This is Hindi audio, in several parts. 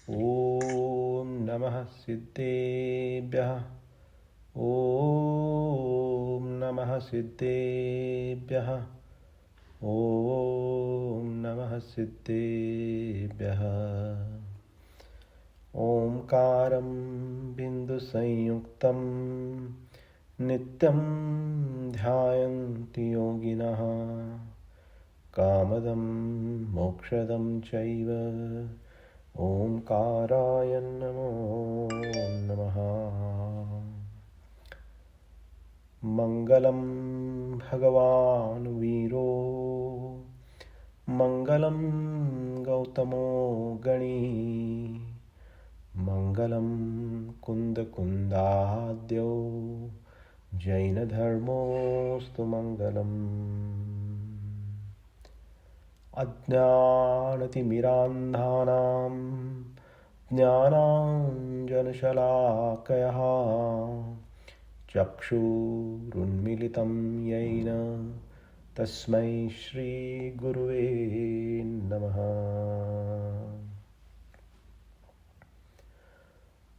ॐ नमः सिद्धेभ्यः। ॐ नमः सिद्धेभ्यः। ॐ नमः सिद्धेभ्यः। ओंकारं बिन्दुसंयुक्तं नित्यं ध्यायन्ति योगिनः। कामदं मोक्षदं चैव ओंकाराय नमो नमः। मंगलं भगवान् वीरो मंगलं गौतमो गणी मंगलं कुन्दकुन्दाद्यो जैनधर्मोऽस्तु मंगलम्। अज्ञानतिमिरान्धानां ज्ञानाञ्जनशलाकयः चक्षुरुन्मीलितं येन तस्मै श्रीगुरुवे नमः।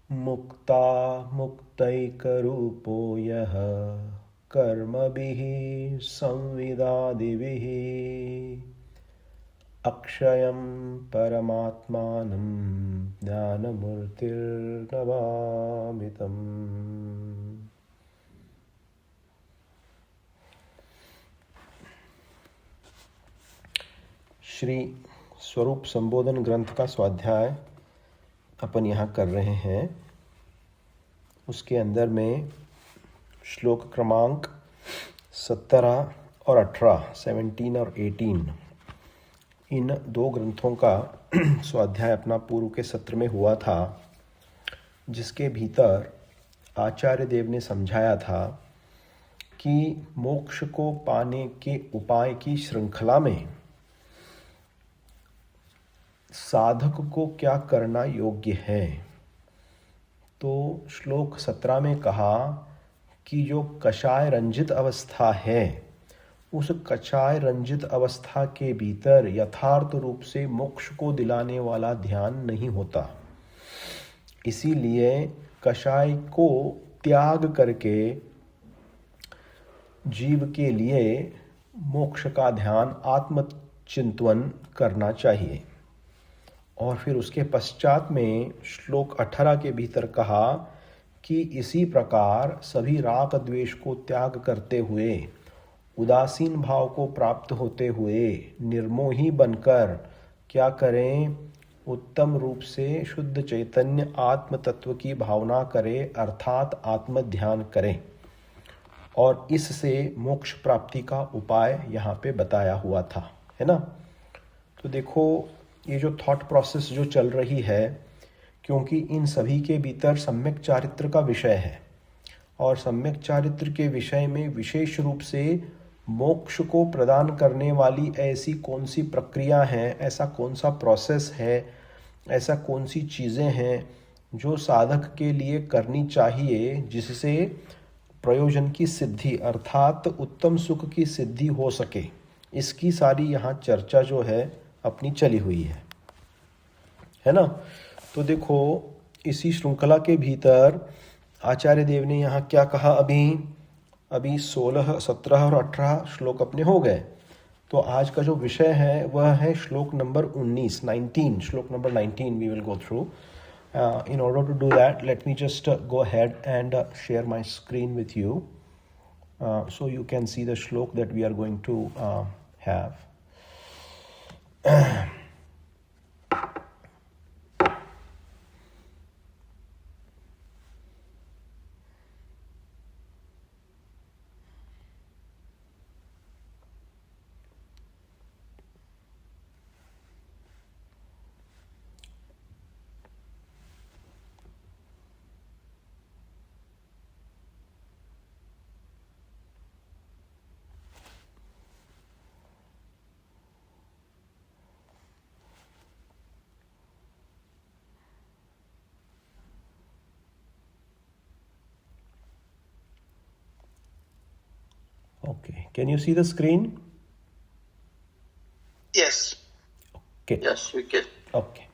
मुक्तामुक्तैकरूपो यः कर्मभिः संविदादिभिः अक्षयं परमात्मानं ज्ञानमूर्तिर्नमामि तम्। श्री स्वरूप संबोधन ग्रंथ का स्वाध्याय अपन यहाँ कर रहे हैं। उसके अंदर में श्लोक क्रमांक 17 और 18, 17 और 18, इन दो ग्रंथों का स्वाध्याय अपना पूर्व के सत्र में हुआ था, जिसके भीतर आचार्य देव ने समझाया था कि मोक्ष को पाने के उपाय की श्रृंखला में साधक को क्या करना योग्य है। तो श्लोक 17 में कहा कि जो कषाय रंजित अवस्था है, उस कषाय रंजित अवस्था के भीतर यथार्थ रूप से मोक्ष को दिलाने वाला ध्यान नहीं होता। इसीलिए कषाय को त्याग करके जीव के लिए मोक्ष का ध्यान आत्मचिंतन करना चाहिए। और फिर उसके पश्चात में श्लोक 18 के भीतर कहा कि इसी प्रकार सभी राग द्वेष को त्याग करते हुए, उदासीन भाव को प्राप्त होते हुए निर्मोही बनकर क्या करें, उत्तम रूप से शुद्ध चैतन्य आत्म तत्व की भावना करें, अर्थात आत्म ध्यान करें। और इससे मोक्ष प्राप्ति का उपाय यहाँ पे बताया हुआ था, है ना। तो देखो, ये जो थॉट प्रोसेस जो चल रही है, क्योंकि इन सभी के भीतर सम्यक चारित्र का विषय है, और सम्यक चारित्र के विषय में विशेष रूप से मोक्ष को प्रदान करने वाली ऐसी कौन सी प्रक्रिया है, ऐसा कौन सा प्रोसेस है, ऐसा कौन सी चीज़ें हैं जो साधक के लिए करनी चाहिए, जिससे प्रयोजन की सिद्धि अर्थात उत्तम सुख की सिद्धि हो सके। इसकी सारी यहाँ चर्चा जो है अपनी चली हुई है ना। तो देखो, इसी श्रृंखला के भीतर आचार्य देव ने यहाँ क्या कहा, अभी 16, 17 और 18 श्लोक अपने हो गए। तो आज का जो विषय है वह है श्लोक number 19, shloka number 19 we will go through. In order to do that, let me just go ahead and share my screen with you, so you can see the shlok that we are going to have. Okay, can you see the screen? Yes. Okay. Yes, we can. Okay.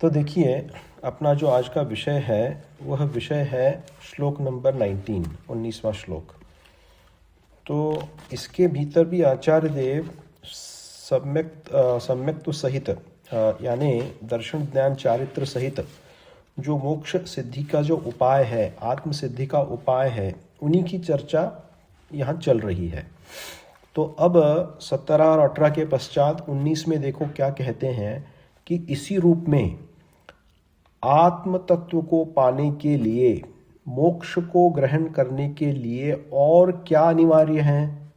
तो देखिए, अपना जो आज का विषय है वह विषय है श्लोक नंबर 19वां श्लोक। तो इसके भीतर भी आचार्य देव सम्यक्त्व सहित यानी दर्शन ज्ञान चारित्र सहित जो मोक्ष सिद्धि का जो उपाय है, आत्म सिद्धि का उपाय है, उन्हीं की चर्चा यहाँ चल रही है। तो अब 17 और 18 के पश्चात 19 में देखो क्या कहते हैं कि इसी रूप में आत्म तत्व को पाने के लिए, मोक्ष को ग्रहण करने के लिए और क्या अनिवार्य है।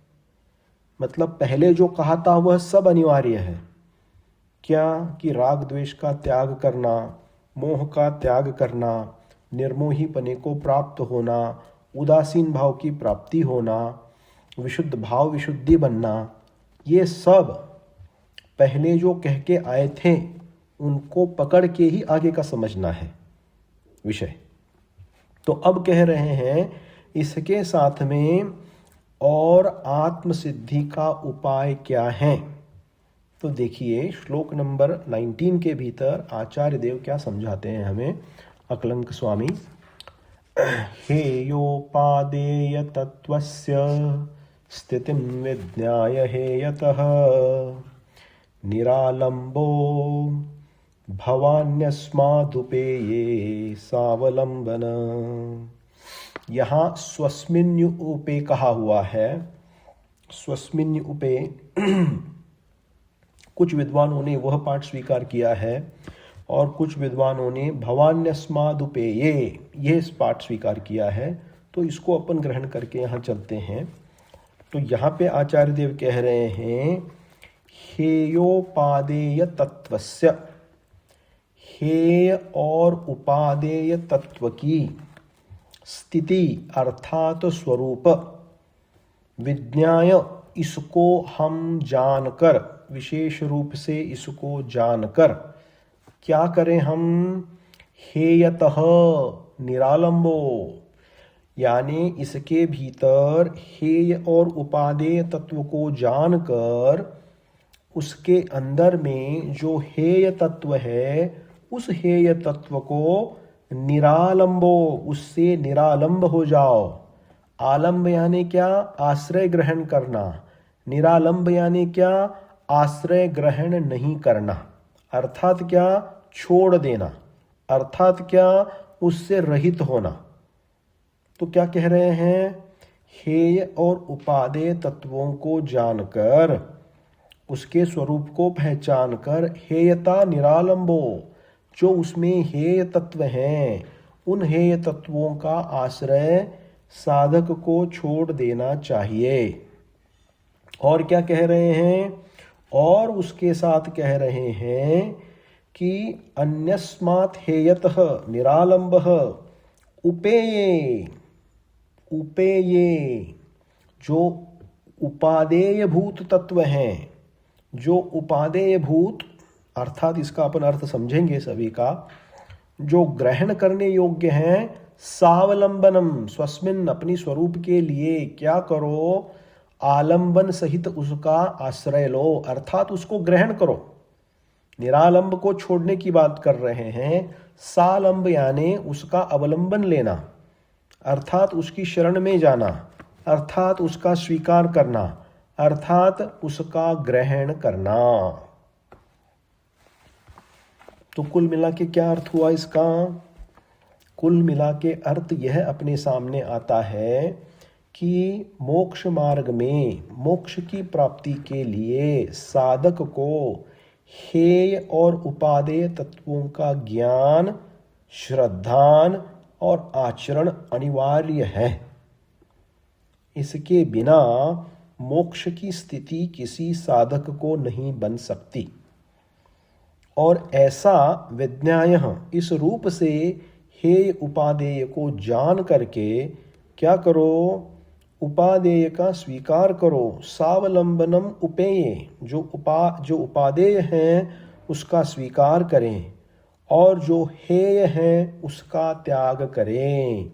मतलब पहले जो कहा था वह सब अनिवार्य है। क्या कि राग द्वेष का त्याग करना, मोह का त्याग करना, निर्मोहीपने को प्राप्त होना, उदासीन भाव की प्राप्ति होना, विशुद्ध भाव विशुद्धि बनना, ये सब पहले जो कह के आए थे उनको पकड़ के ही आगे का समझना है विषय। तो अब कह रहे हैं इसके साथ में और आत्म सिद्धि का उपाय क्या है। तो देखिए श्लोक नंबर 19 के भीतर आचार्य देव क्या समझाते हैं हमें, अकलंक स्वामी। हेयोपादेय तत्वस्य स्थितिं विज्ञाय हेयतः निरालंबो भवान्यस्मादुपेये सावलंबन। यहाँ स्वस्मिन्यु उपे कहा हुआ है। स्वस्मिन्यु उपे कुछ विद्वानों ने वह पाठ स्वीकार किया है और कुछ विद्वानों ने भवान्यस्मादुपेये यह पाठ स्वीकार किया है। तो इसको अपन ग्रहण करके यहाँ चलते हैं। तो यहाँ पे आचार्य देव कह रहे हैं हेयोपादेय तत्वस्य, हेय और उपादेय तत्व की स्थिति अर्थात स्वरूप, विज्ञाय इसको हम जानकर, विशेष रूप से इसको जानकर क्या करें हम, हेयतः निरालंबो, यानी इसके भीतर हेय और उपादेय तत्व को जानकर उसके अंदर में जो हेय तत्व है उस हेय तत्व को निरालंबो, उससे निरालंब हो जाओ। आलंब यानी क्या, आश्रय ग्रहण करना। निरालंब यानी क्या, आश्रय ग्रहण नहीं करना। अर्थात क्या, छोड़ देना। अर्थात क्या, उससे रहित होना। तो क्या कह रहे हैं, हेय और उपादेय तत्वों को जानकर, उसके स्वरूप को पहचानकर, हेयता निरालंबो, जो उसमें हेय तत्व हैं उन हेय तत्वों का आश्रय साधक को छोड़ देना चाहिए। और क्या कह रहे हैं, और उसके साथ कह रहे हैं कि अन्यस्मात् हेयतः निरालंबः उपेये, उपेये जो उपादेय भूत तत्व हैं, जो उपादेय भूत अर्थात इसका अपन अर्थ समझेंगे सभी का, जो ग्रहण करने योग्य हैं, सावलंबनम स्वस्मिन अपनी स्वरूप के लिए क्या करो, आलंबन सहित उसका आश्रय लो, अर्थात उसको ग्रहण करो। निरालंब को छोड़ने की बात कर रहे हैं, सालंब यानी उसका अवलंबन लेना, अर्थात उसकी शरण में जाना, अर्थात उसका स्वीकार करना, अर्थात उसका ग्रहण करना। तो कुल मिला के क्या अर्थ हुआ इसका, कुल मिला के अर्थ यह अपने सामने आता है कि मोक्ष मार्ग में मोक्ष की प्राप्ति के लिए साधक को हेय और उपादेय तत्वों का ज्ञान, श्रद्धान और आचरण अनिवार्य है। इसके बिना मोक्ष की स्थिति किसी साधक को नहीं बन सकती। और ऐसा विज्ञाय इस रूप से हेय उपादेय को जान करके क्या करो, उपादेय का स्वीकार करो। सावलंबनम उपेय, जो उपादेय हैं उसका स्वीकार करें और जो हेय है उसका त्याग करें।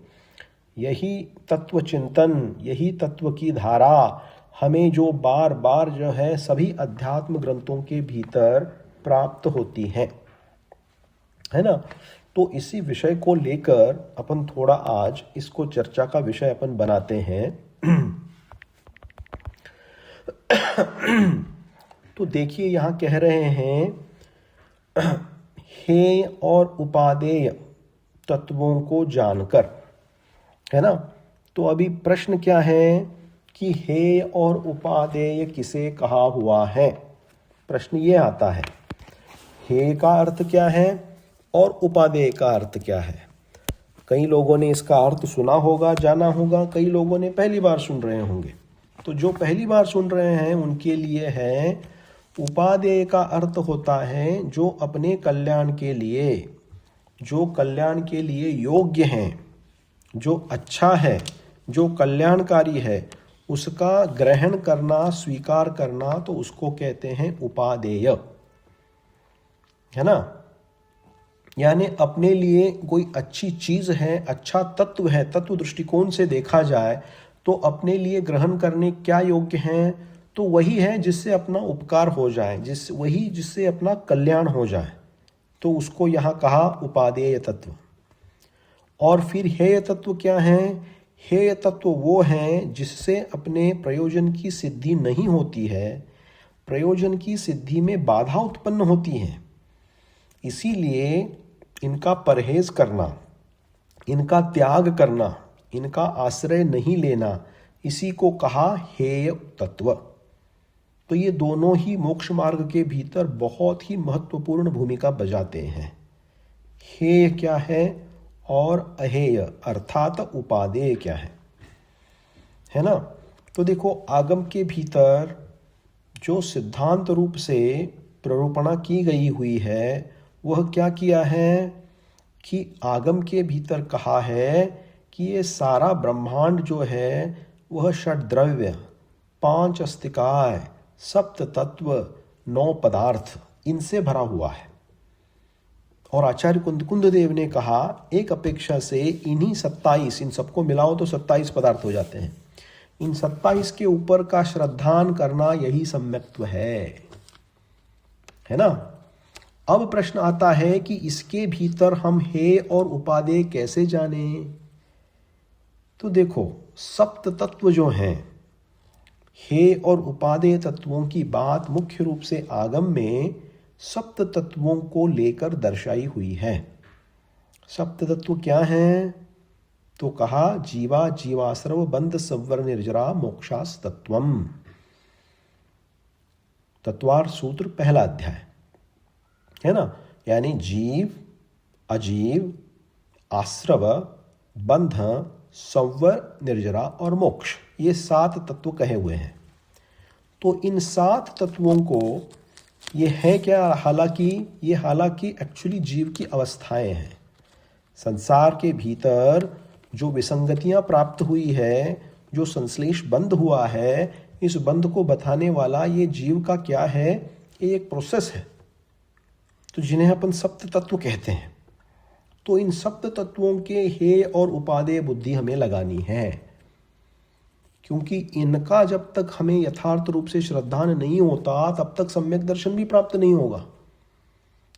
यही तत्व चिंतन, यही तत्व की धारा हमें जो बार बार जो है सभी अध्यात्म ग्रंथों के भीतर प्राप्त होती है। है ना। तो इसी विषय को लेकर अपन थोड़ा आज इसको चर्चा का विषय अपन बनाते हैं। तो देखिए यहाँ कह रहे हैं हेय और उपादेय तत्वों को जानकर, है ना। तो अभी प्रश्न क्या है कि हेय और उपादेय किसे कहा हुआ है। प्रश्न ये आता है, हेय का अर्थ क्या है और उपादेय का अर्थ क्या है। कई लोगों ने इसका अर्थ सुना होगा, जाना होगा, कई लोगों ने पहली बार सुन रहे होंगे। तो जो पहली बार सुन रहे हैं उनके लिए है, उपादेय का अर्थ होता है जो अपने कल्याण के लिए, जो कल्याण के लिए योग्य हैं, जो अच्छा है, जो कल्याणकारी है, उसका ग्रहण करना, स्वीकार करना, तो उसको कहते हैं उपादेय, है ना। यानी अपने लिए कोई अच्छी चीज है, अच्छा तत्व है, तत्व दृष्टिकोण से देखा जाए तो अपने लिए ग्रहण करने क्या योग्य हैं, तो वही है जिससे अपना उपकार हो जाए, जिससे अपना कल्याण हो जाए, तो उसको यहाँ कहा उपादेय तत्व। और फिर हेय तत्व क्या है। हेय तत्व वो हैं जिससे अपने प्रयोजन की सिद्धि नहीं होती है, प्रयोजन की सिद्धि में बाधा उत्पन्न होती है, इसीलिए इनका परहेज करना, इनका त्याग करना, इनका आश्रय नहीं लेना, इसी को कहा हेय तत्व। तो ये दोनों ही मोक्ष मार्ग के भीतर बहुत ही महत्वपूर्ण भूमिका बजाते हैं। हेय क्या है और अहेय अर्थात उपादेय क्या है ना। तो देखो आगम के भीतर जो सिद्धांत रूप से प्ररूपणा की गई हुई है, वह क्या किया है कि आगम के भीतर कहा है कि ये सारा ब्रह्मांड जो है वह षड द्रव्य, 5 अस्तिकाय, 7 तत्व, 9 पदार्थ, इनसे भरा हुआ है। और आचार्य कुंददेव ने कहा एक अपेक्षा से इन्हीं 27, इन सबको मिलाओ तो 27 पदार्थ हो जाते हैं, इन 27 के ऊपर का श्रद्धान करना यही सम्यक्त्व है ना। अब प्रश्न आता है कि इसके भीतर हम हेय और उपादेय कैसे जाने। तो देखो सप्त तत्व जो हैं, हेय और उपादेय तत्वों की बात मुख्य रूप से आगम में सप्त तत्वों को लेकर दर्शाई हुई है। सप्त तत्व क्या हैं, तो कहा जीवा जीवाश्रव बंध संवर निर्जरा मोक्षास तत्वम। तत्वार्थ सूत्र पहला अध्याय, है ना। यानी जीव, अजीव, आश्रव, बंध, संवर, निर्जरा और मोक्ष, ये 7 तत्व कहे हुए हैं। तो इन 7 तत्वों को ये है क्या, हालांकि एक्चुअली जीव की अवस्थाएं हैं। संसार के भीतर जो विसंगतियां प्राप्त हुई है, जो संश्लेष बंध हुआ है, इस बंध को बताने वाला ये जीव का क्या है, ये एक प्रोसेस है, तो जिन्हें अपन सप्त तत्व कहते हैं। तो इन सप्त तत्वों के हेय और उपादेय बुद्धि हमें लगानी है, क्योंकि इनका जब तक हमें यथार्थ रूप से श्रद्धान नहीं होता तब तक सम्यक दर्शन भी प्राप्त नहीं होगा।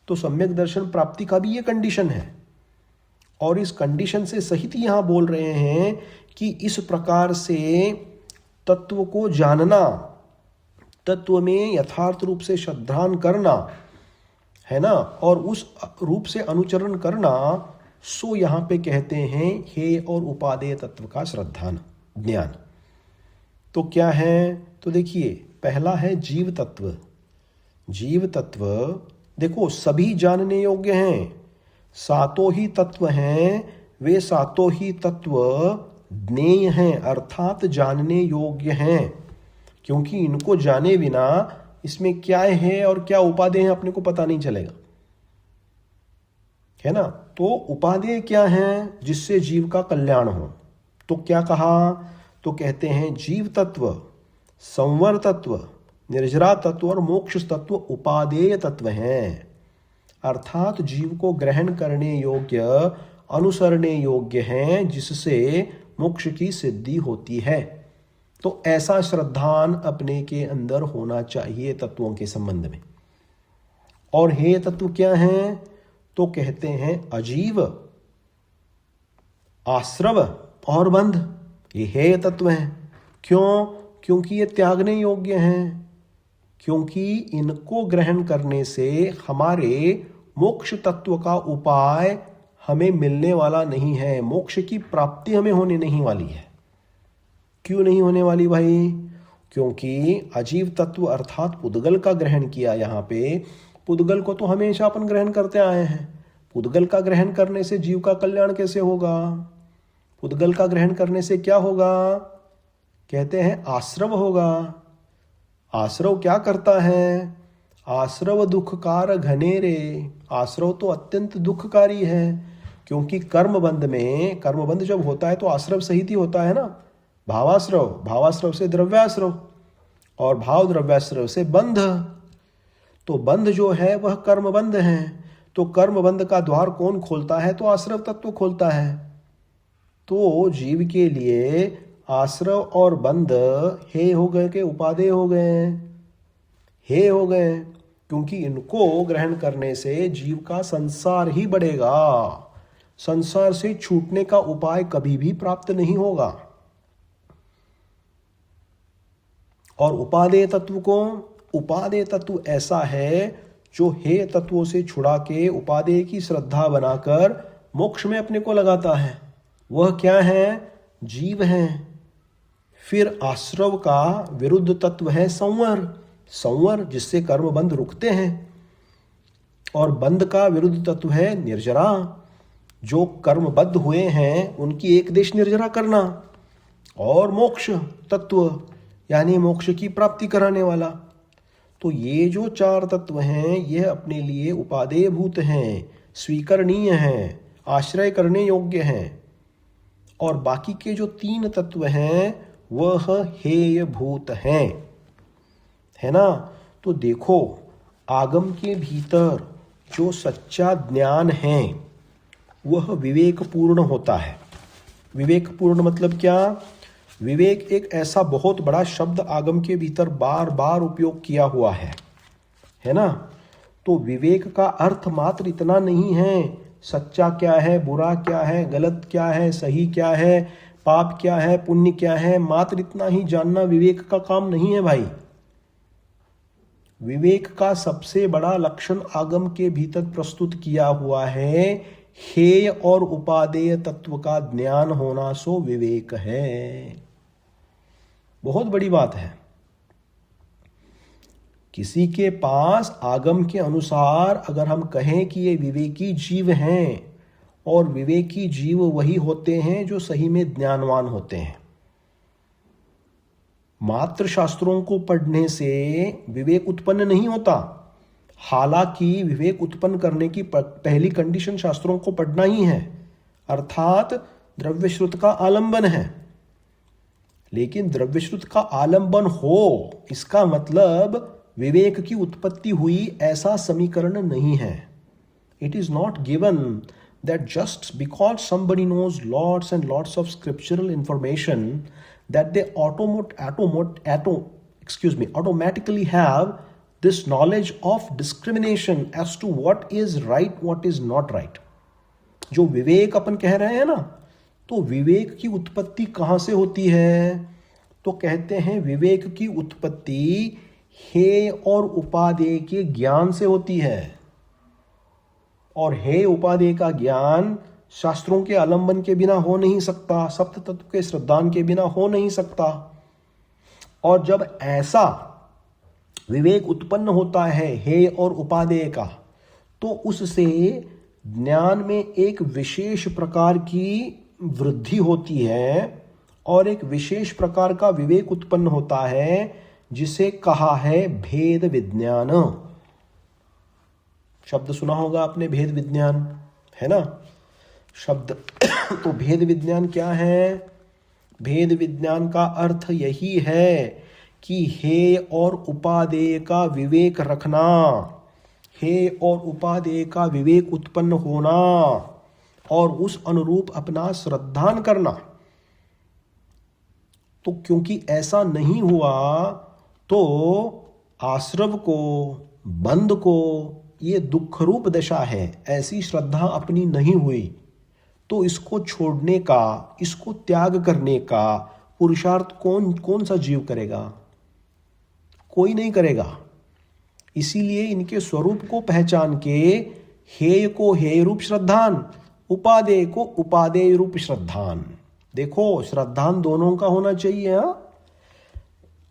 तो सम्यक दर्शन प्राप्ति का भी ये कंडीशन है, और इस कंडीशन से सहित यहां बोल रहे हैं कि इस प्रकार से तत्व को जानना, तत्व में यथार्थ रूप से श्रद्धान करना, है ना, और उस रूप से अनुचरण करना, सो यहां पे कहते हैं हेय और उपादेय तत्व का श्रद्धान ज्ञान। तो क्या है, तो देखिए पहला है जीव तत्व। जीव तत्व देखो सभी जानने योग्य हैं, 7 ही तत्व हैं, वे 7 ही तत्व ज्ञेय हैं, अर्थात जानने योग्य हैं, क्योंकि इनको जाने बिना इसमें क्या है और क्या उपादेय है अपने को पता नहीं चलेगा, है ना। तो उपादेय क्या है, जिससे जीव का कल्याण हो। तो क्या कहा, तो कहते हैं जीव तत्व, संवर तत्व, निर्जरा तत्व और मोक्ष तत्व उपादेय तत्व हैं, अर्थात जीव को ग्रहण करने योग्य, अनुसरणे योग्य हैं, जिससे मोक्ष की सिद्धि होती है। तो ऐसा श्रद्धान अपने के अंदर होना चाहिए तत्वों के संबंध में। और हे तत्व क्या हैं, तो कहते हैं अजीव, आश्रव और बंध ये हेय तत्व हैं। क्यों? क्योंकि ये त्यागने योग्य हैं, क्योंकि इनको ग्रहण करने से हमारे मोक्ष तत्व का उपाय हमें मिलने वाला नहीं है, मोक्ष की प्राप्ति हमें होने नहीं वाली है। क्यों नहीं होने वाली भाई? क्योंकि अजीव तत्व अर्थात पुद्गल का ग्रहण किया। यहाँ पे पुद्गल को तो हमेशा अपन ग्रहण करते आए हैं। पुद्गल का ग्रहण करने से जीव का कल्याण कैसे होगा? पुद्गल का ग्रहण करने से क्या होगा? कहते हैं आश्रव होगा। आश्रव क्या करता है? आश्रव दुखकार घनेरे। आश्रव तो अत्यंत दुखकारी है, क्योंकि कर्मबंध में, कर्मबंध जब होता है तो आश्रव सहित ही होता है ना। भावाश्रव, भावाश्रव से द्रव्याश्रव, और भाव द्रव्याश्रव से बंध। तो बंध जो है वह कर्मबंध है। तो कर्मबंध का द्वार कौन खोलता है? तो आश्रव तत्व खोलता है। तो जीव के लिए आश्रव और बंध हे हो गए के उपादेय हो गए, हे हो गए, क्योंकि इनको ग्रहण करने से जीव का संसार ही बढ़ेगा। संसार से छूटने का उपाय कभी भी प्राप्त नहीं होगा। और उपादेय तत्व को, उपादेय तत्व ऐसा है जो हेय तत्वों से छुड़ा के उपादेय की श्रद्धा बनाकर मोक्ष में अपने को लगाता है। वह क्या है? जीव है। फिर आश्रव का विरुद्ध तत्व है संवर, संवर जिससे कर्मबंध रुकते हैं। और बंध का विरुद्ध तत्व है निर्जरा, जो कर्मबद्ध हुए हैं उनकी एक देश निर्जरा करना। और मोक्ष तत्व यानी मोक्ष की प्राप्ति कराने वाला। तो ये जो चार तत्व हैं यह अपने लिए उपादेय भूत हैं, स्वीकरणीय हैं, आश्रय करने योग्य हैं। और बाकी के जो तीन तत्व हैं वह हेय भूत हैं, है ना। तो देखो, आगम के भीतर जो सच्चा ज्ञान है वह विवेक पूर्ण होता है। विवेक पूर्ण मतलब क्या? विवेक एक ऐसा बहुत बड़ा शब्द आगम के भीतर बार बार उपयोग किया हुआ है ना। तो विवेक का अर्थ मात्र इतना नहीं है सच्चा क्या है, बुरा क्या है, गलत क्या है, सही क्या है, पाप क्या है, पुण्य क्या है, मात्र इतना ही जानना विवेक का काम नहीं है भाई। विवेक का सबसे बड़ा लक्षण आगम के भीतर प्रस्तुत किया हुआ है, हेय और उपादेय तत्व का ज्ञान होना सो विवेक है। बहुत बड़ी बात है। किसी के पास आगम के अनुसार अगर हम कहें कि ये विवेकी जीव हैं, और विवेकी जीव वही होते हैं जो सही में ज्ञानवान होते हैं। मात्र शास्त्रों को पढ़ने से विवेक उत्पन्न नहीं होता। हालांकि विवेक उत्पन्न करने की पहली कंडीशन शास्त्रों को पढ़ना ही है, अर्थात द्रव्यश्रुत का आलंबन है। लेकिन द्रव्यश्रुत का आलंबन हो इसका मतलब विवेक की उत्पत्ति हुई ऐसा समीकरण नहीं है। It is not given that just because somebody knows lots and lots of scriptural information that they automatically have this knowledge of discrimination as to what is right, what is not right. जो विवेक अपन कह रहे हैं ना, तो विवेक की उत्पत्ति कहाँ से होती है? तो कहते हैं विवेक की उत्पत्ति हेय और उपादेय के ज्ञान से होती है। और हेय उपादेय का ज्ञान शास्त्रों के आलंबन के बिना हो नहीं सकता, सप्त तत्व के श्रद्धान के बिना हो नहीं सकता। और जब ऐसा विवेक उत्पन्न होता है हेय और उपादेय का, तो उससे ज्ञान में एक विशेष प्रकार की वृद्धि होती है और एक विशेष प्रकार का विवेक उत्पन्न होता है जिसे कहा है भेद विज्ञान। शब्द सुना होगा आपने, भेद विज्ञान, है ना शब्द। तो भेद विज्ञान क्या है? भेद विज्ञान का अर्थ यही है कि हेय और उपादेय का विवेक रखना, हेय और उपादेय का विवेक उत्पन्न होना और उस अनुरूप अपना श्रद्धान करना। तो क्योंकि ऐसा नहीं हुआ तो आश्रव को, बंध को ये दुख रूप दशा है, ऐसी श्रद्धा अपनी नहीं हुई, तो इसको छोड़ने का, इसको त्याग करने का पुरुषार्थ कौन सा जीव करेगा? कोई नहीं करेगा। इसीलिए इनके स्वरूप को पहचान के हेय को हेय रूप श्रद्धान, उपादेय को उपादेय रूप श्रद्धान। देखो, श्रद्धान दोनों का होना चाहिए।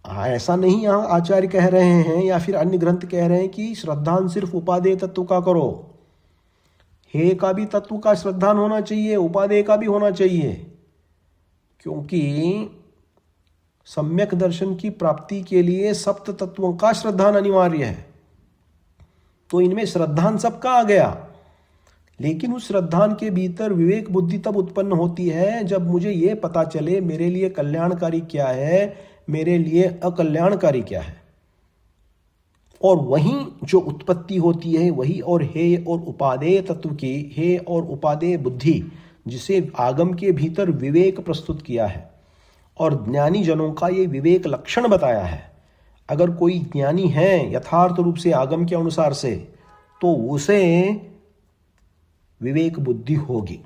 ऐसा नहीं यहाँ आचार्य कह रहे हैं या फिर अन्य ग्रंथ कह रहे हैं कि श्रद्धान सिर्फ उपादेय तत्व का करो। हेय का भी तत्व का श्रद्धान होना चाहिए, उपादेय का भी होना चाहिए, क्योंकि सम्यक दर्शन की प्राप्ति के लिए सप्त तत्वों का श्रद्धान अनिवार्य है। तो इनमें श्रद्धान सबका आ गया, लेकिन उस श्रद्धान के भीतर विवेक बुद्धि तब उत्पन्न होती है जब मुझे यह पता चले मेरे लिए कल्याणकारी क्या है, मेरे लिए अकल्याणकारी क्या है। और वहीं जो उत्पत्ति होती है वही और हेय और उपादेय तत्व की, हेय और उपादेय बुद्धि, जिसे आगम के भीतर विवेक प्रस्तुत किया है और ज्ञानी जनों का ये विवेक लक्षण बताया है। अगर कोई ज्ञानी है यथार्थ रूप से आगम के अनुसार से, तो उसे विवेक बुद्धि होगी,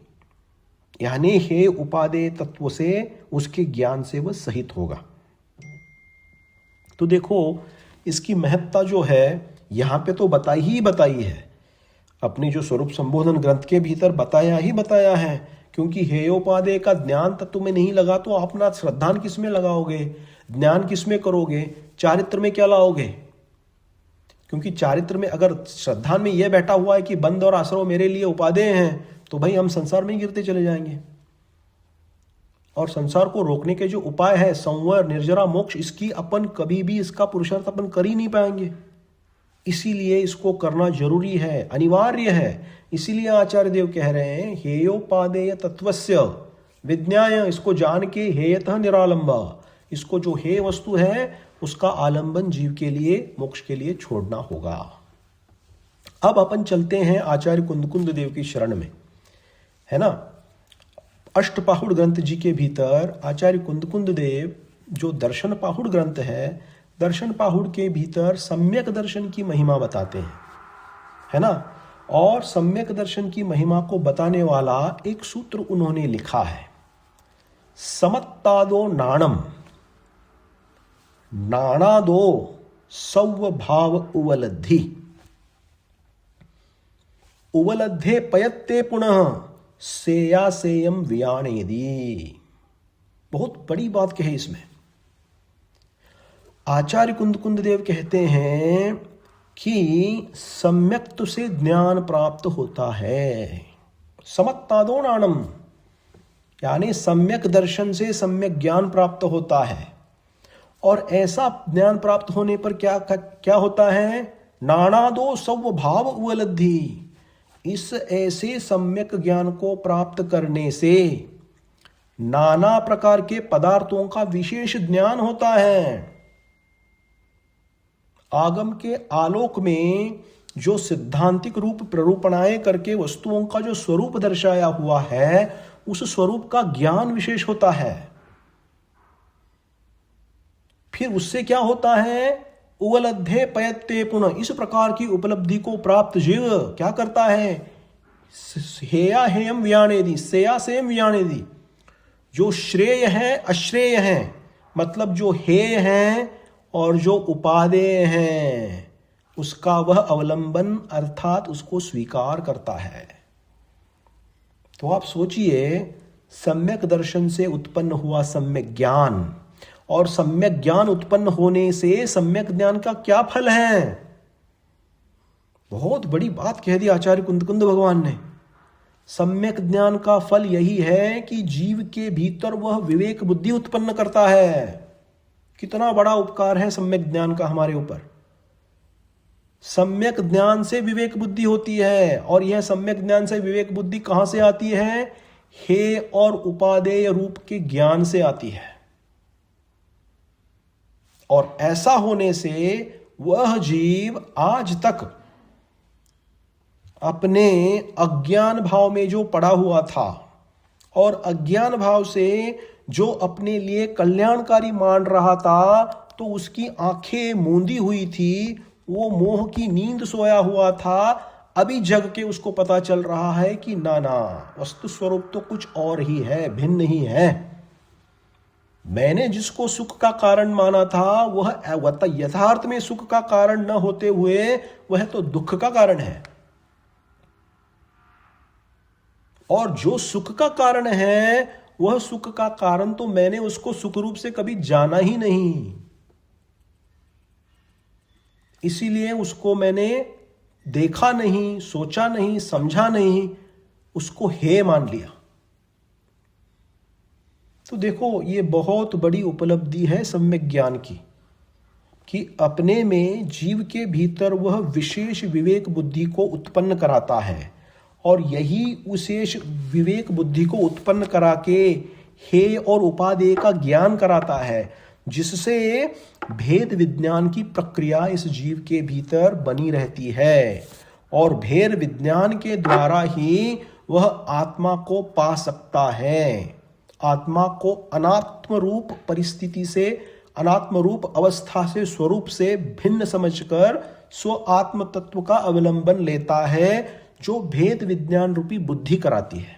यानी हेय उपादेय तत्व से, उसके ज्ञान से वह सहित होगा। तो देखो, इसकी महत्ता जो है यहाँ पे तो बताई है, अपनी जो स्वरूप संबोधन ग्रंथ के भीतर बताया है, क्योंकि हेयोपादेय का ज्ञान तत्व में नहीं लगा तो आप ना श्रद्धान किस में लगाओगे, ज्ञान किस में करोगे, चारित्र में क्या लाओगे? क्योंकि चारित्र में अगर श्रद्धान में यह बैठा हुआ है कि बंध और आश्रव मेरे लिए उपादेय हैं, तो भाई हम संसार में ही गिरते चले जाएंगे। और संसार को रोकने के जो उपाय है, संवर, निर्जरा, मोक्ष, इसकी अपन कभी भी इसका पुरुषार्थ अपन कर ही नहीं पाएंगे। इसीलिए इसको करना जरूरी है, अनिवार्य है। इसीलिए आचार्य देव कह रहे हैं हेयोपादेय तत्वस्य विज्ञाय, इसको जान के हेयतः निरालंब, इसको जो हेय वस्तु है उसका आलंबन जीव के लिए, मोक्ष के लिए छोड़ना होगा। अब अपन चलते हैं आचार्य कुंद देव की शरण में, है ना। अष्टपाहुड़ ग्रंथ जी के भीतर आचार्य कुंद देव जो दर्शन पाहुड़ ग्रंथ है, दर्शन पाहुड़ के भीतर सम्यक दर्शन की महिमा बताते हैं, है ना। और सम्यक दर्शन की महिमा को बताने वाला एक सूत्र उन्होंने लिखा है, समत्तादो नाणम नाणादो सौभाव उवलद्धि उवलद्धे पयत्ते पुनः सेया सेयम वियाणेदी। बहुत बड़ी बात कहे इसमें। आचार्य कुंद देव कहते हैं कि सम्यक्त से ज्ञान प्राप्त होता है, समत्तादो नाणम, यानी सम्यक दर्शन से सम्यक ज्ञान प्राप्त होता है। और ऐसा ज्ञान प्राप्त होने पर क्या होता है? नाणादो सौभाव उवलद्धि, इस ऐसे सम्यक ज्ञान को प्राप्त करने से नाना प्रकार के पदार्थों का विशेष ज्ञान होता है। आगम के आलोक में जो सिद्धांतिक रूप प्ररूपणाएं करके वस्तुओं का जो स्वरूप दर्शाया हुआ है, उस स्वरूप का ज्ञान विशेष होता है। फिर उससे क्या होता है? उवलद्धे पयत्ते पुनः, इस प्रकार की उपलब्धि को प्राप्त जीव क्या करता है? हेया हेयम वियाणेदि, सेया सेयम वियाणेदि, जो श्रेय है अश्रेय है, मतलब जो हेय है और जो उपादेय है, उसका वह अवलंबन अर्थात उसको स्वीकार करता है। तो आप सोचिए, सम्यक दर्शन से उत्पन्न हुआ सम्यक ज्ञान, और सम्यक ज्ञान उत्पन्न होने से सम्यक ज्ञान का क्या फल है? बहुत बड़ी बात कह दी आचार्य कुंद भगवान ने। सम्यक ज्ञान का फल यही है कि जीव के भीतर वह विवेक बुद्धि उत्पन्न करता है। कितना बड़ा उपकार है सम्यक ज्ञान का हमारे ऊपर। सम्यक ज्ञान से विवेक बुद्धि होती है, और यह सम्यक ज्ञान से विवेक बुद्धि कहां से आती है? हेय और उपादेय रूप के ज्ञान से आती है। और ऐसा होने से वह जीव आज तक अपने अज्ञान भाव में जो पड़ा हुआ था, और अज्ञान भाव से जो अपने लिए कल्याणकारी मान रहा था, तो उसकी आंखें मूंदी हुई थी, वो मोह की नींद सोया हुआ था, अभी जग के उसको पता चल रहा है कि ना ना, वस्तु स्वरूप तो कुछ और ही है, भिन्न ही है। मैंने जिसको सुख का कारण माना था वह यथार्थ में सुख का कारण न होते हुए वह तो दुख का कारण है। और जो सुख का कारण है वह सुख का कारण तो मैंने उसको सुख रूप से कभी जाना ही नहीं, इसीलिए उसको मैंने देखा नहीं, सोचा नहीं, समझा नहीं, उसको हे मान लिया। तो देखो, ये बहुत बड़ी उपलब्धि है सम्यक ज्ञान की, कि अपने में जीव के भीतर वह विशेष विवेक बुद्धि को उत्पन्न कराता है, और यही विशेष विवेक बुद्धि को उत्पन्न करा के हे और उपादेय का ज्ञान कराता है, जिससे भेद विज्ञान की प्रक्रिया इस जीव के भीतर बनी रहती है, और भेद विज्ञान के द्वारा ही वह आत्मा को पा सकता है। आत्मा को अनात्म रूप परिस्थिति से, अनात्म रूप अवस्था से, स्वरूप से भिन्न समझकर स्व आत्म तत्व का अवलंबन लेता है, जो भेद विज्ञान रूपी बुद्धि कराती है।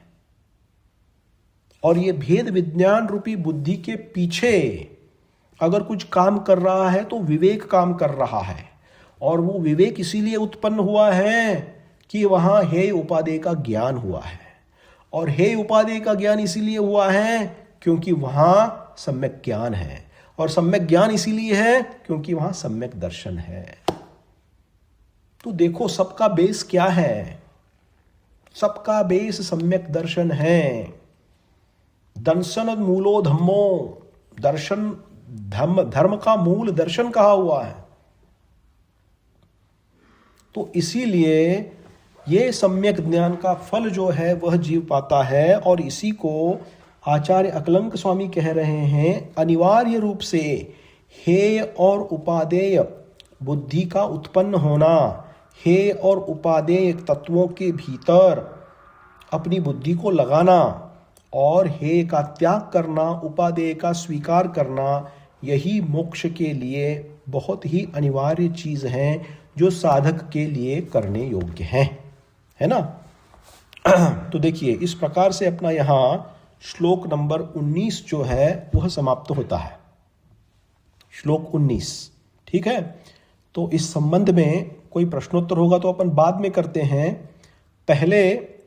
और ये भेद विज्ञान रूपी बुद्धि के पीछे अगर कुछ काम कर रहा है तो विवेक काम कर रहा है, और वो विवेक इसीलिए उत्पन्न हुआ है कि वहां हे उपादेय का ज्ञान हुआ है, और हे उपादेय का ज्ञान इसीलिए हुआ है क्योंकि वहां सम्यक ज्ञान है, और सम्यक ज्ञान इसीलिए है क्योंकि वहां सम्यक दर्शन है। तो देखो, सबका बेस क्या है? सबका बेस सम्यक दर्शन है। दर्शन मूलो धम्मो, दर्शन धर्म का मूल दर्शन कहा हुआ है। तो इसीलिए ये सम्यक ज्ञान का फल जो है वह जीव पाता है, और इसी को आचार्य अकलंक स्वामी कह रहे हैं, अनिवार्य रूप से हेय और उपादेय बुद्धि का उत्पन्न होना, हेय और उपादेय तत्वों के भीतर अपनी बुद्धि को लगाना, और हेय का त्याग करना, उपादेय का स्वीकार करना, यही मोक्ष के लिए बहुत ही अनिवार्य चीज है, जो साधक के लिए करने योग्य है ना। तो देखिए, इस प्रकार से अपना यहाँ श्लोक नंबर 19 जो है वह समाप्त होता है। श्लोक 19, ठीक है। तो इस संबंध में कोई प्रश्नोत्तर होगा तो अपन बाद में करते हैं। पहले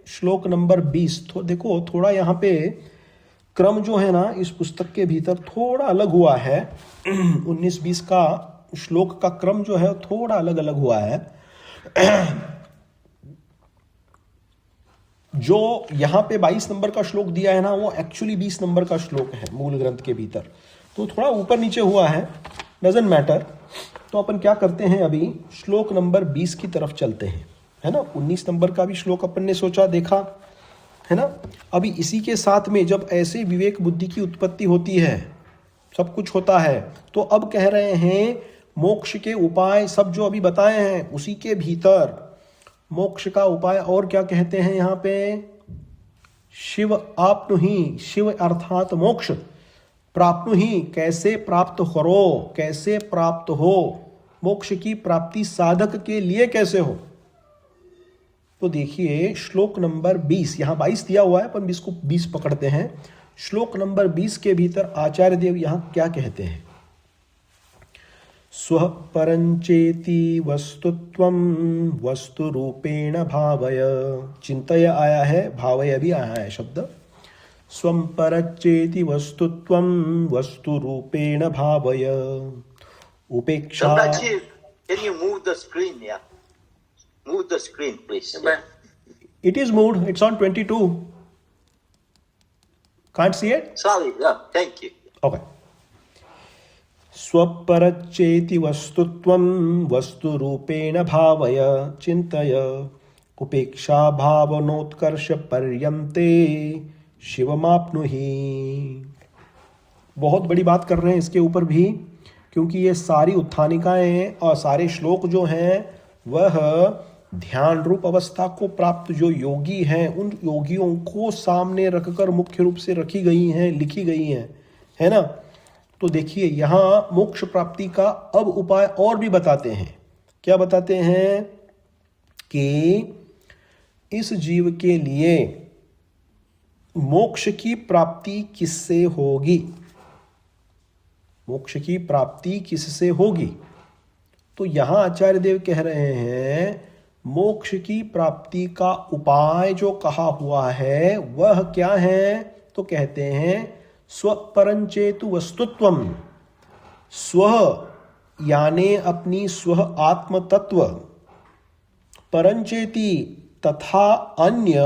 श्लोक नंबर 20, तो देखो थोड़ा यहाँ पे क्रम जो है ना इस पुस्तक के भीतर थोड़ा अलग हुआ है। 19-20 का श्लोक का क्रम जो है थोड़ा अलग अलग हुआ है। जो यहाँ पे 22 नंबर का श्लोक दिया है ना, वो एक्चुअली 20 नंबर का श्लोक है मूल ग्रंथ के भीतर, तो थोड़ा ऊपर नीचे हुआ है, डजंट मैटर। तो अपन क्या करते हैं, अभी श्लोक नंबर 20 की तरफ चलते हैं, है ना। 19 नंबर का भी श्लोक अपन ने सोचा देखा, है ना। अभी इसी के साथ में जब ऐसे विवेक बुद्धि की उत्पत्ति होती है, सब कुछ होता है, तो अब कह रहे हैं मोक्ष के उपाय सब जो अभी बताए हैं उसी के भीतर मोक्ष का उपाय और क्या कहते हैं यहाँ पे, शिव आप्नुहि, शिव अर्थात मोक्ष, प्राप्नुहि कैसे प्राप्त करो, कैसे प्राप्त हो, मोक्ष की प्राप्ति साधक के लिए कैसे हो। तो देखिए श्लोक नंबर 20, यहाँ 22 दिया हुआ है, अपन 20 को 20 पकड़ते हैं। श्लोक नंबर 20 के भीतर आचार्य देव यहाँ क्या कहते हैं, स्वः परंचेति वस्तुत्वं वस्तु रूपेण भावय, चिंतय आया है, भावय भी आया है शब्द। स्वं परंचेति वस्तुत्वं वस्तु रूपेण भावय, उपेक्षा। Can you move the screen? Yeah, move the screen, please. Yeah. It is moved. It's on 22. Can't see it? Sorry. Yeah, thank you. Okay. स्वपरच्चेति वस्तुत्वं वस्तु रूपेण भावय चिंतय, उपेक्षा भावनोत्कर्ष पर्यन्ते शिवमाप्नुहि। बहुत बड़ी बात कर रहे हैं इसके ऊपर भी, क्योंकि ये सारी उत्थानिकाएं और सारे श्लोक जो हैं वह ध्यान रूप अवस्था को प्राप्त जो योगी हैं उन योगियों को सामने रखकर मुख्य रूप से रखी गई हैं, लिखी गई हैं, है ना। तो देखिए यहाँ मोक्ष प्राप्ति का अब उपाय और भी बताते हैं। क्या बताते हैं कि इस जीव के लिए मोक्ष की प्राप्ति किससे होगी, मोक्ष की प्राप्ति किससे होगी। तो यहां आचार्य देव कह रहे हैं मोक्ष की प्राप्ति का उपाय जो कहा हुआ है वह क्या है, तो कहते हैं स्वपरंचेतु वस्तुत्वम, स्व यानी अपनी स्व आत्म तत्व, परंचेति तथा अन्य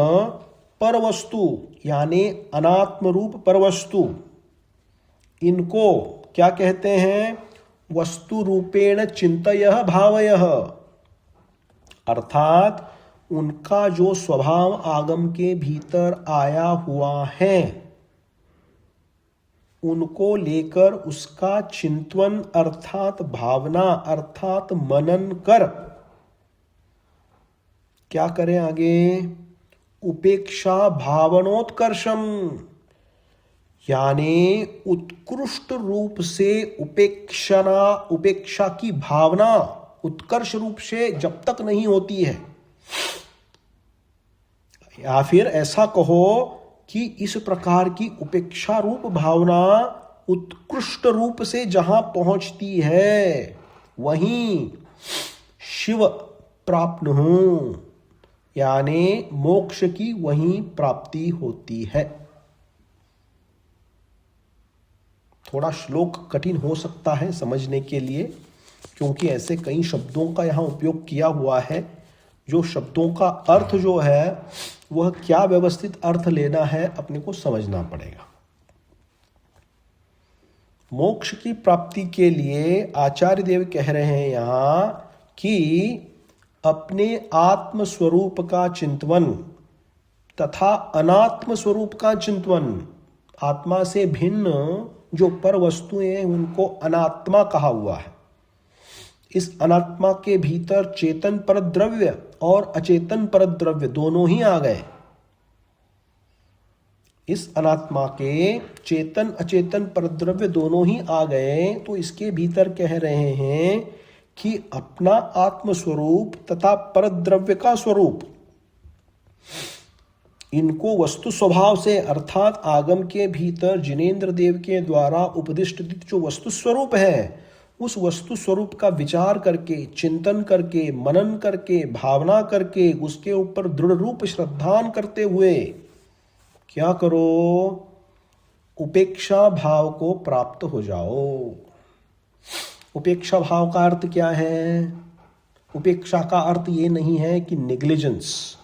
परवस्तु यानी अनात्म रूप परवस्तु, इनको क्या कहते हैं, वस्तु रूपेण चिंतयः भावयः, अर्थात उनका जो स्वभाव आगम के भीतर आया हुआ है उनको लेकर उसका चिंतन अर्थात भावना अर्थात मनन कर क्या करें आगे, उपेक्षा भावनोत्कर्षम, यानी उत्कृष्ट रूप से उपेक्षा की भावना उत्कर्ष रूप से जब तक नहीं होती है, या फिर ऐसा कहो कि इस प्रकार की उपेक्षा रूप भावना उत्कृष्ट रूप से जहां पहुंचती है वहीं शिव प्राप्त हूं, यानी मोक्ष की वहीं प्राप्ति होती है। थोड़ा श्लोक कठिन हो सकता है समझने के लिए, क्योंकि ऐसे कई शब्दों का यहाँ उपयोग किया हुआ है जो शब्दों का अर्थ जो है वह क्या व्यवस्थित अर्थ लेना है अपने को समझना पड़ेगा। मोक्ष की प्राप्ति के लिए आचार्य देव कह रहे हैं यहाँ कि अपने आत्म स्वरूप का चिंतन तथा अनात्म स्वरूप का चिंतन, आत्मा से भिन्न जो पर वस्तुएं हैं उनको अनात्मा कहा हुआ है। इस अनात्मा के भीतर चेतन परद्रव्य और अचेतन परद्रव्य दोनों ही आ गए। इस अनात्मा के चेतन अचेतन परद्रव्य दोनों ही आ गए, तो इसके भीतर कह रहे हैं कि अपना आत्म स्वरूप तथा परद्रव्य का स्वरूप, इनको वस्तु स्वभाव से अर्थात आगम के भीतर जिनेंद्र देव के द्वारा उपदिष्ट जो वस्तु स्वरूप है उस वस्तु स्वरूप का विचार करके, चिंतन करके, मनन करके, भावना करके, उसके ऊपर दृढ़ रूप श्रद्धान करते हुए क्या करो, उपेक्षा भाव को प्राप्त हो जाओ। उपेक्षा भाव का अर्थ क्या है? उपेक्षा का अर्थ ये नहीं है कि नेग्लिजेंस,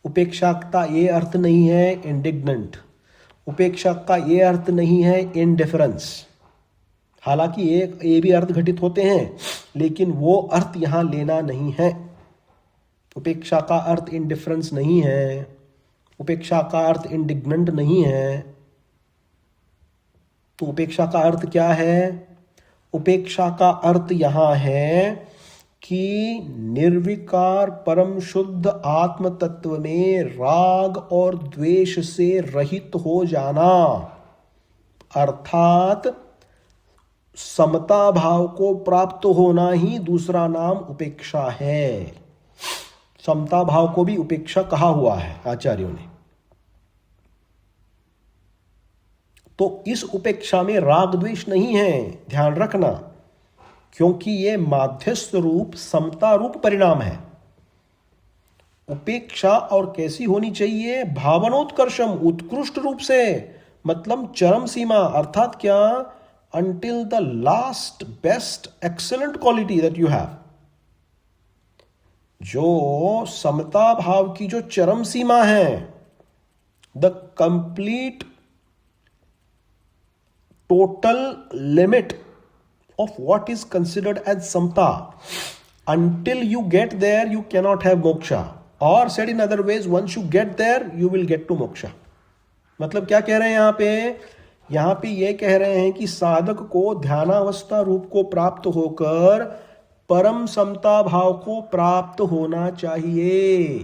उपेक्षा का ये अर्थ नहीं है इंडिग्नेंट, उपेक्षा का ये अर्थ नहीं है इनडिफरेंस। हालांकि ये भी अर्थ घटित होते हैं, लेकिन वो अर्थ यहां लेना नहीं है। उपेक्षा का अर्थ इनडिफरेंस नहीं है, उपेक्षा का अर्थ इंडिग्नेंट नहीं है। तो उपेक्षा का अर्थ क्या है? उपेक्षा का अर्थ यहां है कि निर्विकार परम शुद्ध आत्म तत्व में राग और द्वेष से रहित हो जाना, अर्थात समता भाव को प्राप्त होना ही दूसरा नाम उपेक्षा है। समता भाव को भी उपेक्षा कहा हुआ है आचार्यों ने। तो इस उपेक्षा में राग द्वेष नहीं है, ध्यान रखना, क्योंकि यह माध्यस्थ रूप समता रूप परिणाम है। उपेक्षा और कैसी होनी चाहिए? भावनोत्कर्षम, उत्कृष्ट रूप से, मतलब चरम सीमा, अर्थात क्या? Until the last best excellent quality that you have. जो समता भाव की जो चरम सीमा है, the complete total limit of what is considered as samta, until you get there you cannot have moksha, or said in other ways, once you get there you will get to moksha। मतलब क्या कह रहे हैं यहाँ पे ये कह रहे हैं कि साधक को ध्यानावस्था रूप को प्राप्त होकर परम समता भाव को प्राप्त होना चाहिए।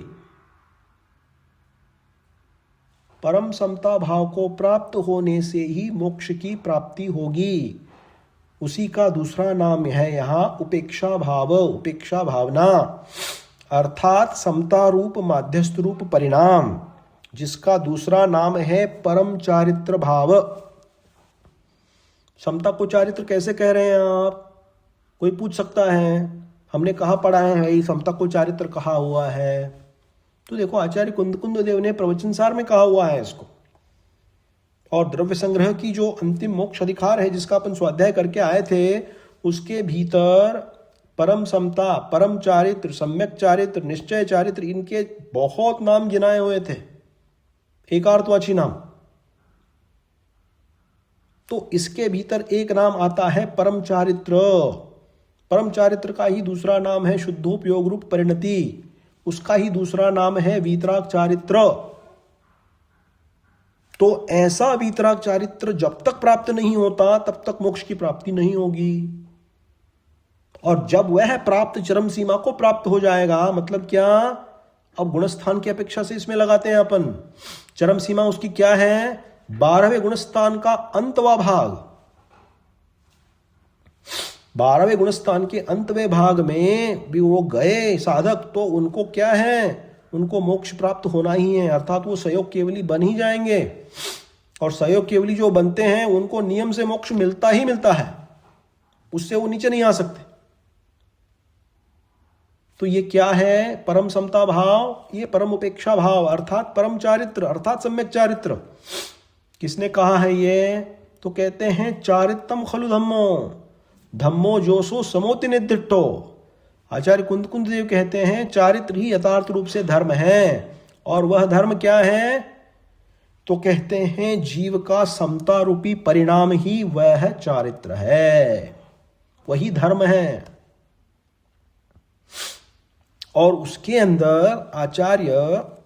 परम समता भाव को प्राप्त होने से ही मोक्ष की प्राप्ति होगी। उसी का दूसरा नाम है यहाँ उपेक्षा भाव, उपेक्षा भावना, अर्थात समता रूप माध्यस्थ रूप परिणाम, जिसका दूसरा नाम है परम चारित्र भाव। समता को चारित्र कैसे कह रहे हैं आप? कोई पूछ सकता है, हमने कहाँ पढ़ा है भाई समता को चारित्र कहा हुआ है? तो देखो आचार्य कुंद देव ने प्रवचनसार में कहा हुआ है इसको। और द्रव्य संग्रह की जो अंतिम मोक्ष अधिकार है जिसका अपन स्वाध्याय करके आए थे, उसके भीतर परम समता, परम चारित्र, सम्यक चारित्र, निश्चय चारित्र, इनके बहुत नाम गिनाए हुए थे, एकार्थवाची नाम। तो इसके भीतर एक नाम आता है परम चारित्र। परम चारित्र का ही दूसरा नाम है शुद्धोपयोग रूप परिणति, उसका ही दूसरा नाम है वीतराग चारित्र। तो ऐसा वीतराग चारित्र जब तक प्राप्त नहीं होता तब तक मोक्ष की प्राप्ति नहीं होगी। और जब वह प्राप्त चरम सीमा को प्राप्त हो जाएगा, मतलब क्या, अब गुणस्थान की अपेक्षा से इसमें लगाते हैं अपन, चरम सीमा उसकी क्या है? 12वें गुणस्थान का अंतवा भाग। 12वें गुणस्थान के अंतवें भाग में भी वो गए साधक, तो उनको क्या है? उनको मोक्ष प्राप्त होना ही है, अर्थात वो सहयोग केवली बन ही जाएंगे। और सहयोग केवली जो बनते हैं उनको नियम से मोक्ष मिलता ही मिलता है, उससे वो नीचे नहीं आ सकते। तो ये क्या है? परम समता भाव, ये परम उपेक्षा भाव, अर्थात परम चारित्र, अर्थात सम्यक चारित्र। किसने कहा है ये? तो कहते हैं चारित्रम खलु धम्मो, धम्मो जोसो समोति निर्दिष्टो। आचार्य कुंद देव कहते हैं चारित्र ही यथार्थ रूप से धर्म है। और वह धर्म क्या है? तो कहते हैं जीव का समता रूपी परिणाम ही वह चारित्र है, वही धर्म है। और उसके अंदर आचार्य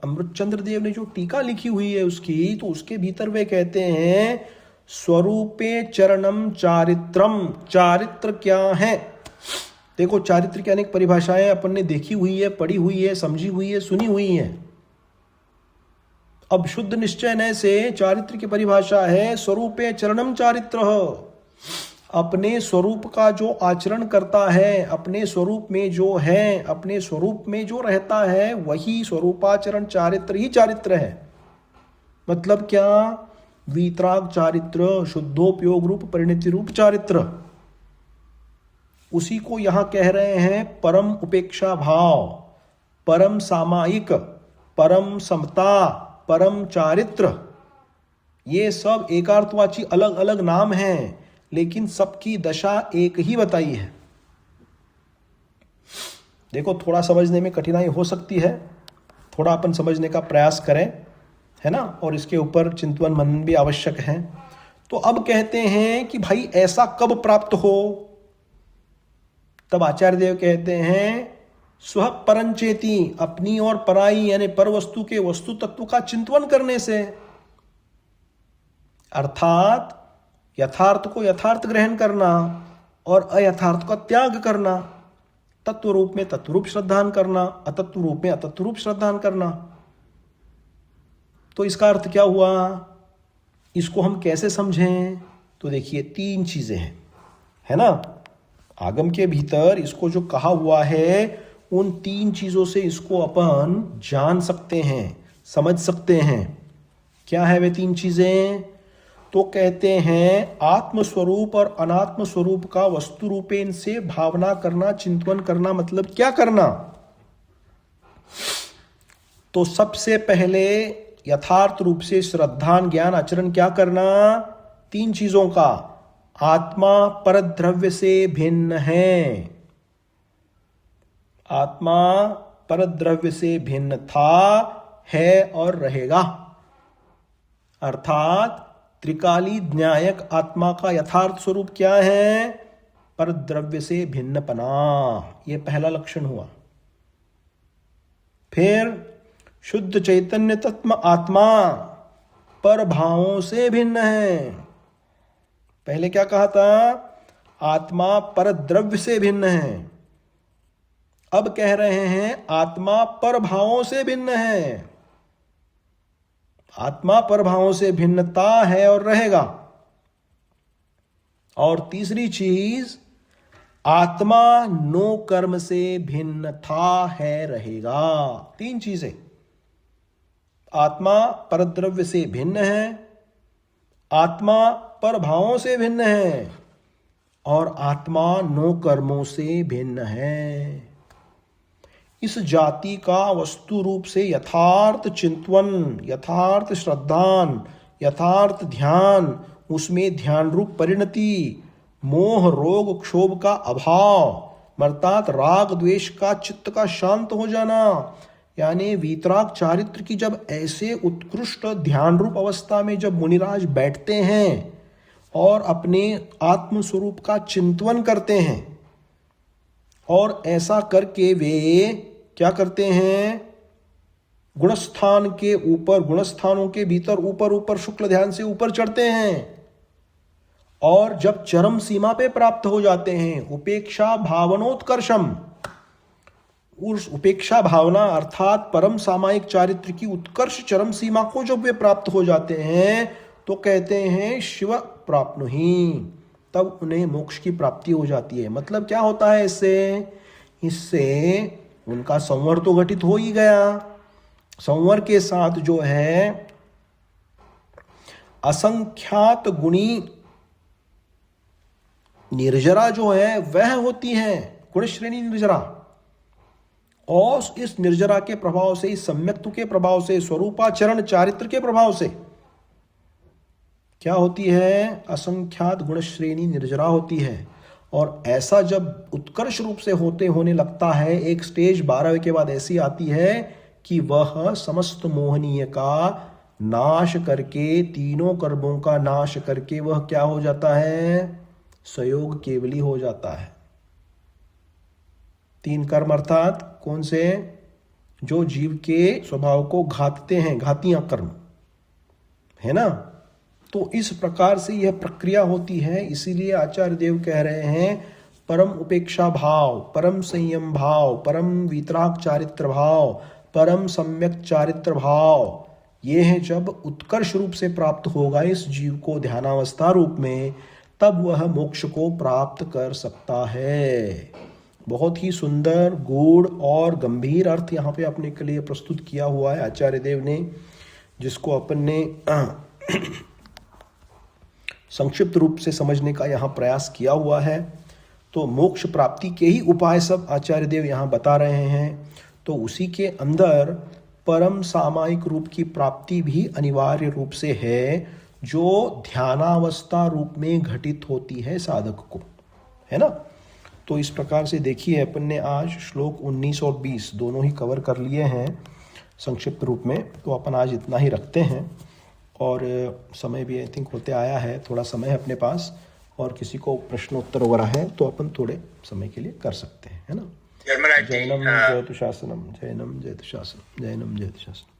अमृतचंद्र देव ने जो टीका लिखी हुई है उसकी, तो उसके भीतर वे कहते हैं स्वरूपे चरणम चारित्रम। चारित्र क्या है? देखो चारित्र की अनेक परिभाषाएं अपन ने देखी हुई है, पढ़ी हुई है, समझी हुई है, सुनी हुई है। अब शुद्ध निश्चय नय से चारित्र की परिभाषा है स्वरूपे चरणम चारित्र। अपने स्वरूप का जो आचरण करता है, अपने स्वरूप में जो है, अपने स्वरूप में जो रहता है, वही स्वरूपाचरण चारित्र ही चारित्र है। मतलब क्या? वीतराग चारित्र, शुद्धोपयोग रूप परिणति रूप चारित्र, उसी को यहां कह रहे हैं परम उपेक्षा भाव, परम सामायिक, परम समता, परम चारित्र। ये सब एकार्थवाची अलग अलग नाम हैं, लेकिन सबकी दशा एक ही बताई है। देखो थोड़ा समझने में कठिनाई हो सकती है, थोड़ा अपन समझने का प्रयास करें, है ना, और इसके ऊपर चिंतन मनन भी आवश्यक है। तो अब कहते हैं कि भाई ऐसा कब प्राप्त हो? तब आचार्य देव कहते हैं स्व परंचेती, अपनी और पराई यानी पर वस्तु के वस्तु तत्व का चिंतन करने से, अर्थात यथार्थ को यथार्थ ग्रहण करना और अयथार्थ का त्याग करना, तत्व रूप में तत्व रूप श्रद्धान करना, अतत्व रूप में अतत्व रूप श्रद्धान करना। तो इसका अर्थ क्या हुआ? इसको हम कैसे समझें? तो देखिए 3 चीजें हैं, है ना। आगम के भीतर इसको जो कहा हुआ है, उन 3 चीजों से इसको अपन जान सकते हैं, समझ सकते हैं। क्या है वे 3 चीजें? तो कहते हैं आत्म स्वरूप और अनात्म स्वरूप का वस्तु रूपेण से भावना करना, चिंतन करना। मतलब क्या करना? तो सबसे पहले यथार्थ रूप से श्रद्धान ज्ञान आचरण क्या करना? 3 चीजों का। आत्मा परद्रव्य से भिन्न है, आत्मा परद्रव्य से भिन्न था, है और रहेगा। अर्थात त्रिकाली न्यायक आत्मा का यथार्थ स्वरूप क्या है? परद्रव्य से भिन्नपना। यह पहला लक्षण हुआ। फिर शुद्ध चैतन्य तत्व आत्मा पर भावों से भिन्न है। पहले क्या कहा था? आत्मा परद्रव्य से भिन्न है। अब कह रहे हैं आत्मा पर भावों से भिन्न है। आत्मा पर भावों से भिन्नता है और रहेगा। और तीसरी चीज, आत्मा नो कर्म से भिन्न था, है, रहेगा। 3 चीजें। आत्मा परद्रव्य से भिन्न है, आत्मा पर भावों से भिन्न है, और आत्मा नो कर्मों से भिन्न है। इस जाति का वस्तु रूप से यथार्थ चिंतन, यथार्थ श्रद्धान, यथार्थ ध्यान, उसमें ध्यान रूप परिणति, मोह रोग क्षोभ का अभाव अर्थात राग द्वेष का चित्त का शांत हो जाना, यानी वीतराग चारित्र की जब ऐसे उत्कृष्ट ध्यान रूप अवस्था में जब मुनिराज बैठते हैं और अपने आत्म स्वरूप का चिंतन करते हैं, और ऐसा करके वे क्या करते हैं, गुणस्थान के ऊपर, गुणस्थानों के भीतर ऊपर ऊपर शुक्ल ध्यान से ऊपर चढ़ते हैं, और जब चरम सीमा पे प्राप्त हो जाते हैं, उपेक्षा भावनोत्कर्षम, उस उपेक्षा भावना अर्थात परम सामायिक चारित्र की उत्कर्ष चरम सीमा को जब वे प्राप्त हो जाते हैं, तो कहते हैं शिव प्राप्नुहि, तब उन्हें मोक्ष की प्राप्ति हो जाती है। मतलब क्या होता है इससे उनका संवर तो घटित हो ही गया। संवर के साथ जो है असंख्यात गुणी निर्जरा जो है वह होती है, गुण श्रेणी निर्जरा, और इस निर्जरा के प्रभाव से, इस सम्यक्त्व के प्रभाव से, स्वरूपाचरण चारित्र के प्रभाव से क्या होती है, असंख्यात गुण श्रेणी निर्जरा होती है। और ऐसा जब उत्कर्ष रूप से होने लगता है, एक स्टेज 12 के बाद ऐसी आती है कि वह समस्त मोहनीय का नाश करके, तीनों कर्मों का नाश करके वह क्या हो जाता है, स्वयोग केवली हो जाता है। 3 कर्म अर्थात कौन से, जो जीव के स्वभाव को घातते हैं, घातियां कर्म है ना। तो इस प्रकार से यह प्रक्रिया होती है। इसीलिए आचार्य देव कह रहे हैं परम उपेक्षा भाव, परम संयम भाव, परम वीतराग चारित्र भाव, परम सम्यक चारित्र भाव, ये है जब उत्कर्ष रूप से प्राप्त होगा इस जीव को ध्यानावस्था रूप में, तब वह मोक्ष को प्राप्त कर सकता है। बहुत ही सुंदर, गूढ़ और गंभीर अर्थ यहाँ पे अपने के लिए प्रस्तुत किया हुआ है आचार्य देव ने, जिसको अपन ने संक्षिप्त रूप से समझने का यहाँ प्रयास किया हुआ है। तो मोक्ष प्राप्ति के ही उपाय सब आचार्य देव यहाँ बता रहे हैं। तो उसी के अंदर परम सामायिक रूप की प्राप्ति भी अनिवार्य रूप से है, जो ध्यानावस्था रूप में घटित होती है साधक को, है ना। तो इस प्रकार से देखिए अपन ने आज श्लोक 19 और 20 दोनों ही कवर कर लिए हैं संक्षिप्त रूप में। तो अपन आज इतना ही रखते हैं, और समय भी आई थिंक होते आया है, थोड़ा समय है अपने पास, और किसी को प्रश्नोत्तर वगैरह है तो अपन थोड़े समय के लिए कर सकते हैं, है ना। जैनम जयतु शासनम, जैनम जयतु शासनम, जैनम जयतु शासनम।